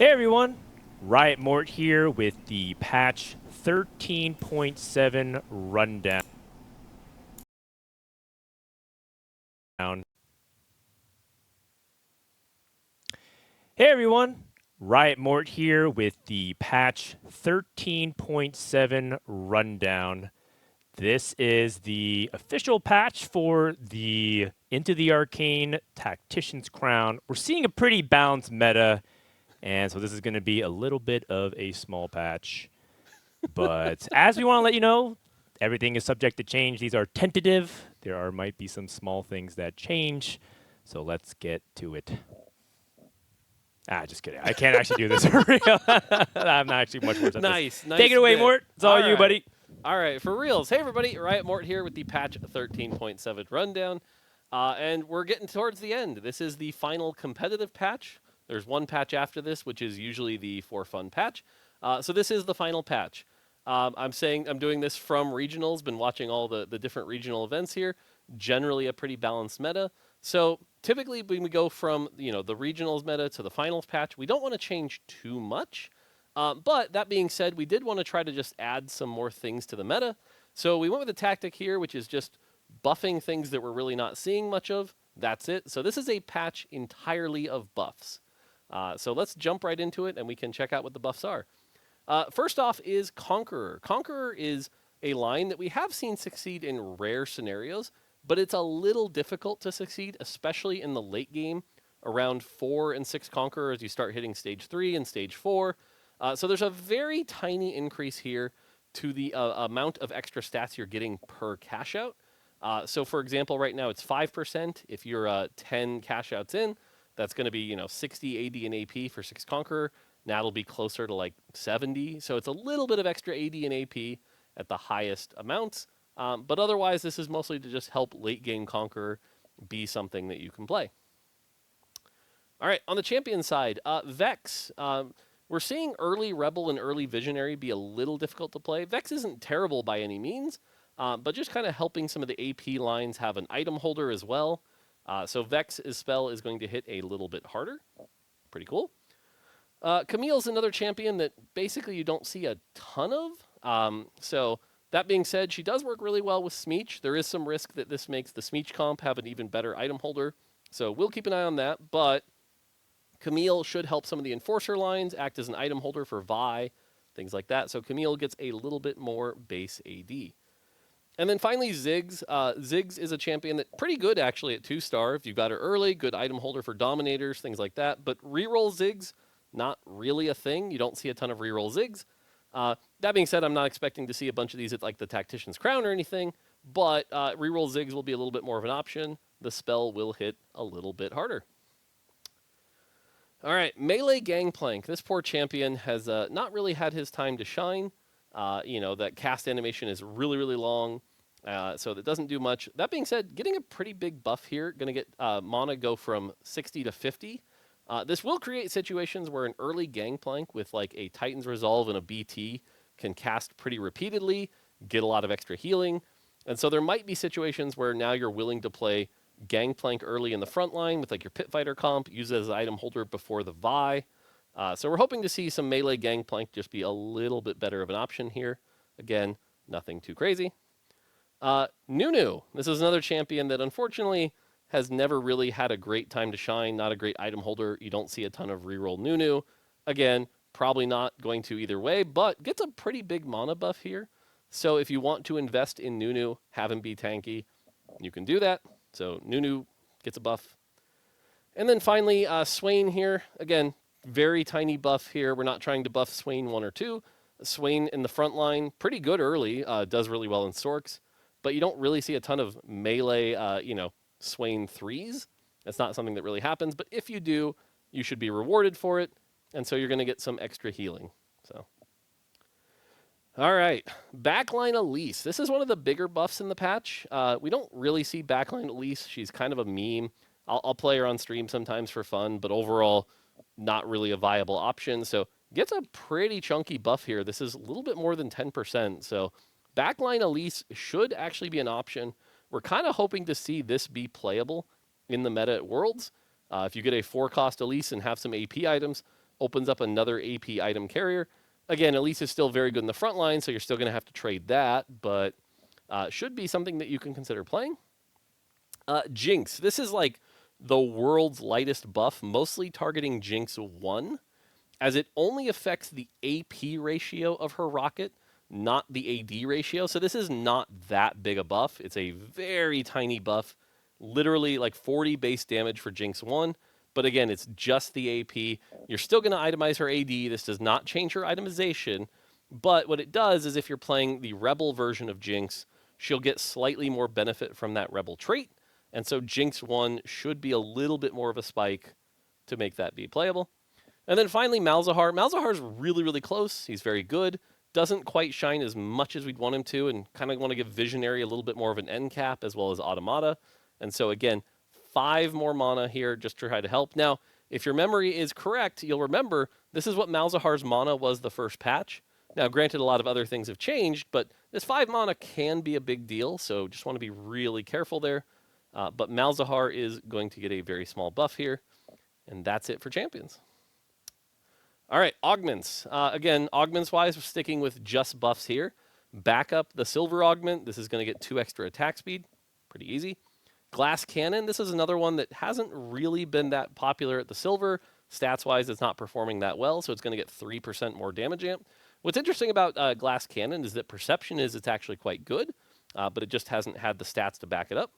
Hey everyone, Riot Mort here with the patch 13.7 rundown. Hey everyone, Riot Mort here with the patch 13.7 rundown. This is the official patch for the Into the Arcane Tactician's Crown. We're seeing a pretty balanced meta, and so this is going to be a little bit of a small patch. But as we want to let you know, everything is subject to change. These are tentative. Might be some small things that change. So let's get to it. Just kidding. I can't actually do this for real. I'm not actually much more than Nice. Take it away, bit. Mort. It's all you, right. buddy. All right, for reals. Hey, everybody. Riot Mort here with the patch 13.7 rundown. And we're getting towards the end. This is the final competitive patch. There's one patch after this, which is usually the for fun patch. So this is the final patch. I'm doing this from regionals. Been watching all the different regional events here. Generally a pretty balanced meta. So typically when we go from the regionals meta to the finals patch, we don't want to change too much. But that being said, we did want to try to just add some more things to the meta. So we went with a tactic here, which is just buffing things that we're really not seeing much of. That's it. So this is a patch entirely of buffs. So let's jump right into it and we can check out what the buffs are. First off is Conqueror. Conqueror is a line that we have seen succeed in rare scenarios, but it's a little difficult to succeed, especially in the late game. Around 4 and 6 Conqueror as you start hitting stage 3 and stage 4. So there's a very tiny increase here to the amount of extra stats you're getting per cash out. So for example, right now it's 5%. If you're 10 cash outs in, that's going to be 60 AD and AP for 6 Conqueror. Now it'll be closer to like 70. So it's a little bit of extra AD and AP at the highest amounts. But otherwise, this is mostly to just help late game Conqueror be something that you can play. All right, on the champion side, Vex. We're seeing early Rebel and early Visionary be a little difficult to play. Vex isn't terrible by any means, but just kind of helping some of the AP lines have an item holder as well. So Vex's spell is going to hit a little bit harder. Pretty cool. Camille's another champion that basically you don't see a ton of. So that being said, she does work really well with Smeech. There is some risk that this makes the Smeech comp have an even better item holder. So we'll keep an eye on that, but Camille should help some of the Enforcer lines, act as an item holder for Vi, things like that. So Camille gets a little bit more base AD. And then finally, Ziggs. Ziggs is a champion that pretty good, actually, at 2-star. If you got her early, good item holder for Dominators, things like that. But reroll Ziggs, not really a thing. You don't see a ton of reroll Ziggs. That being said, I'm not expecting to see a bunch of these at like the Tactician's Crown or anything. But reroll Ziggs will be a little bit more of an option. The spell will hit a little bit harder. All right, Melee Gangplank. This poor champion has not really had his time to shine. That cast animation is really, really long, so that doesn't do much. That being said, getting a pretty big buff here. Going to get mana go from 60 to 50. This will create situations where an early Gangplank with like a Titan's Resolve and a BT can cast pretty repeatedly, get a lot of extra healing. And so there might be situations where now you're willing to play Gangplank early in the front line with like your Pit Fighter comp, use it as an item holder before the Vi. So we're hoping to see some melee Gangplank just be a little bit better of an option here. Again, nothing too crazy. Nunu. This is another champion that unfortunately has never really had a great time to shine, not a great item holder. You don't see a ton of reroll Nunu. Again, probably not going to either way, but gets a pretty big mana buff here. So if you want to invest in Nunu, have him be tanky, you can do that. So Nunu gets a buff. And then finally, Swain here. Again, very tiny buff here. We're not trying to buff Swain 1 or 2. Swain in the front line, pretty good early. Does really well in Sorks. But you don't really see a ton of melee, Swain 3s. That's not something that really happens. But if you do, you should be rewarded for it. And so you're going to get some extra healing. So, all right, Backline Elise. This is one of the bigger buffs in the patch. We don't really see Backline Elise. She's kind of a meme. I'll play her on stream sometimes for fun, but overall, not really a viable option. So gets a pretty chunky buff here. This is a little bit more than 10%. So Backline Elise should actually be an option. We're kind of hoping to see this be playable in the meta at Worlds. If you get a 4-cost Elise and have some AP items, opens up another AP item carrier. Again, Elise is still very good in the front line, so you're still going to have to trade that, but should be something that you can consider playing. Jinx. This is like the world's lightest buff, mostly targeting Jinx 1, as it only affects the AP ratio of her rocket, not the AD ratio. So this is not that big a buff. It's a very tiny buff, literally like 40 base damage for Jinx 1. But again, it's just the AP. You're still going to itemize her AD. This does not change her itemization. But what it does is if you're playing the Rebel version of Jinx, she'll get slightly more benefit from that Rebel trait. And so Jinx 1 should be a little bit more of a spike to make that be playable. And then finally, Malzahar. Malzahar's really, really close. He's very good. Doesn't quite shine as much as we'd want him to, and kind of want to give Visionary a little bit more of an end cap as well as Automata. And so again, 5 more mana here just to try to help. Now, if your memory is correct, you'll remember this is what Malzahar's mana was the first patch. Now, granted, a lot of other things have changed, but this 5 mana can be a big deal, so just want to be really careful there. But Malzahar is going to get a very small buff here, and that's it for champions. All right, augments. Again, augments-wise, we're sticking with just buffs here. Back up the silver augment. This is going to get 2 extra attack speed. Pretty easy. Glass cannon. This is another one that hasn't really been that popular at the silver. Stats-wise, it's not performing that well, so it's going to get 3% more damage amp. What's interesting about glass cannon is that perception is it's actually quite good, but it just hasn't had the stats to back it up.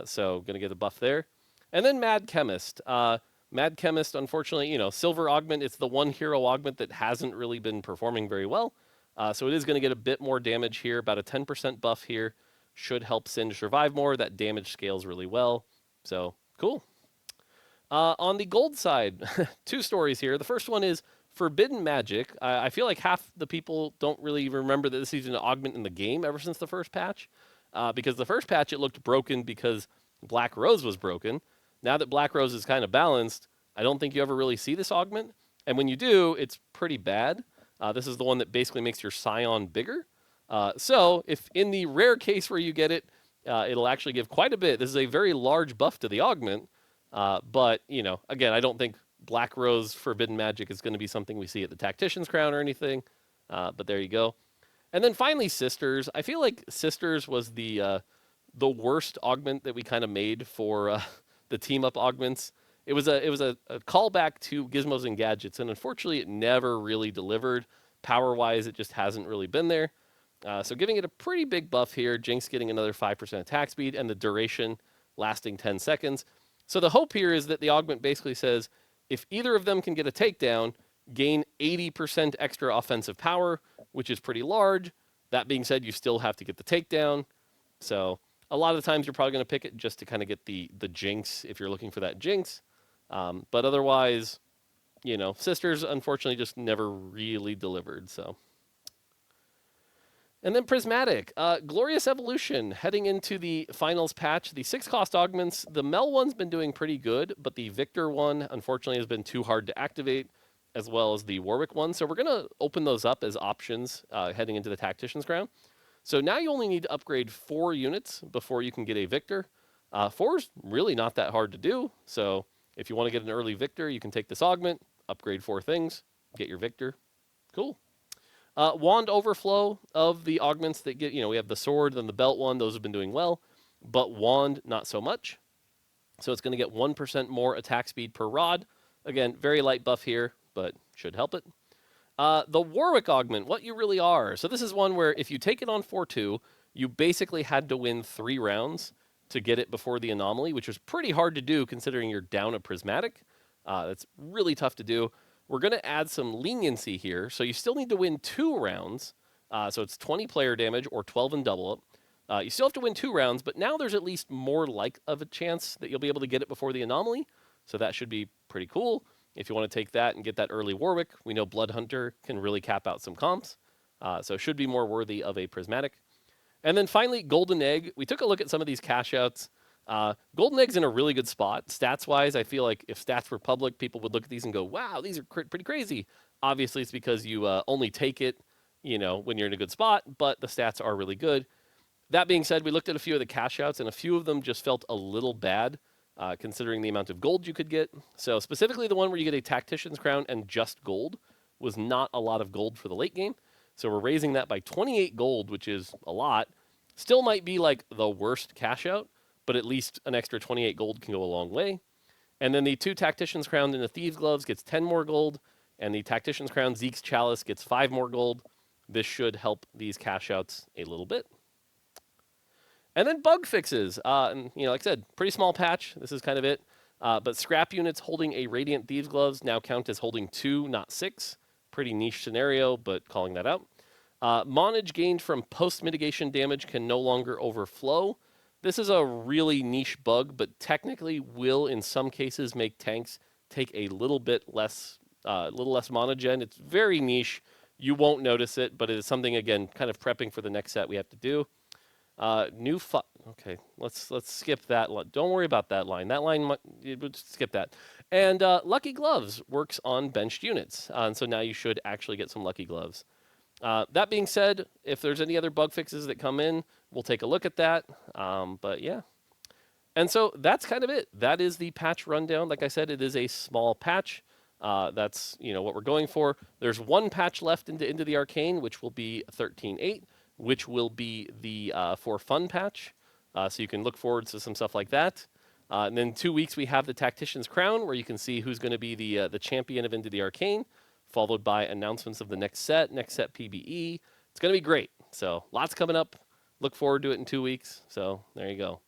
So going to get a buff there. And then Mad Chemist. Mad Chemist, unfortunately, silver augment, it's the one hero augment that hasn't really been performing very well. So it is going to get a bit more damage here, about a 10% buff here. Should help Singe survive more. That damage scales really well. So, cool. On the gold side, 2 stories here. The first one is Forbidden Magic. I feel like half the people don't really remember that this is an augment in the game ever since the first patch. Because the first patch, it looked broken because Black Rose was broken. Now that Black Rose is kind of balanced, I don't think you ever really see this augment. And when you do, it's pretty bad. This is the one that basically makes your Scion bigger. So if in the rare case where you get it, it'll actually give quite a bit. This is a very large buff to the augment. But, again, I don't think Black Rose Forbidden Magic is going to be something we see at the Tactician's Crown or anything. But there you go. And then finally, Sisters. I feel like Sisters was the worst augment that we kind of made for the team-up augments. It was a callback to Gizmos and Gadgets, and unfortunately, it never really delivered. Power-wise, it just hasn't really been there. So giving it a pretty big buff here. Jinx getting another 5% attack speed, and the duration lasting 10 seconds. So the hope here is that the augment basically says, if either of them can get a takedown, gain 80% extra offensive power, which is pretty large. That being said, you still have to get the takedown. So a lot of the times you're probably going to pick it just to kind of get the Jinx if you're looking for that Jinx. But otherwise, Sisters unfortunately just never really delivered. So. And then Prismatic, Glorious Evolution, heading into the finals patch. The 6-cost augments, the Mel one's been doing pretty good, but the Victor one, unfortunately, has been too hard to activate, as well as the Warwick one. So we're going to open those up as options heading into the Tactician's Crown. So now you only need to upgrade 4 units before you can get a Victor. 4's really not that hard to do. So if you want to get an early Victor, you can take this augment, upgrade 4 things, get your Victor. Cool. Wand overflow of the augments that get, we have the sword and the belt one. Those have been doing well, but wand, not so much. So it's going to get 1% more attack speed per rod. Again, very light buff here, but should help it. The Warwick augment, what you really are. So this is one where if you take it on 4-2, you basically had to win 3 rounds to get it before the anomaly, which was pretty hard to do considering you're down a Prismatic. That's really tough to do. We're going to add some leniency here. So you still need to win 2 rounds. So it's 20 player damage or 12 and double up. You still have to win 2 rounds, but now there's at least more like of a chance that you'll be able to get it before the anomaly. So that should be pretty cool. If you want to take that and get that early Warwick, we know Blood Hunter can really cap out some comps. So should be more worthy of a Prismatic. And then finally, Golden Egg. We took a look at some of these cash outs. Golden Egg's in a really good spot. Stats-wise, I feel like if stats were public, people would look at these and go, wow, these are pretty crazy. Obviously, it's because you only take it, when you're in a good spot, but the stats are really good. That being said, we looked at a few of the cash outs, and a few of them just felt a little bad considering the amount of gold you could get. So specifically the one where you get a Tactician's Crown and just gold was not a lot of gold for the late game. So we're raising that by 28 gold, which is a lot. Still might be like the worst cash out, but at least an extra 28 gold can go a long way. And then the 2 Tactician's Crown and the Thieves' Gloves gets 10 more gold, and the Tactician's Crown Zeke's Chalice gets 5 more gold. This should help these cash outs a little bit. And then bug fixes. And, like I said, pretty small patch. This is kind of it. But scrap units holding a Radiant Thieves' Gloves now count as holding 2, not 6. Pretty niche scenario, but calling that out. Monage gained from post-mitigation damage can no longer overflow. This is a really niche bug, but technically will, in some cases, make tanks take a little less mana gen. It's very niche. You won't notice it, but it is something, again, kind of prepping for the next set we have to do. Okay, let's skip that line. Don't worry about that line. That line, we'll just skip that. And Lucky Gloves works on benched units. And so now you should actually get some Lucky Gloves. That being said, if there's any other bug fixes that come in, we'll take a look at that. But yeah. And so that's kind of it. That is the patch rundown. Like I said, it is a small patch. That's what we're going for. There's one patch left into the Arcane, which will be 13.8, which will be the for fun patch. So you can look forward to some stuff like that. And then 2 weeks we have the Tactician's Crown, where you can see who's going to be the champion of Into the Arcane, followed by announcements of the next set PBE. It's going to be great. So lots coming up. Look forward to it in 2 weeks. So there you go.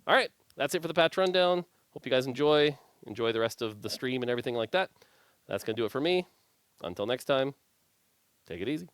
All right, that's it for the patch rundown. Hope you guys enjoy the rest of the stream and everything like that. That's going to do it for me. Until next time, take it easy.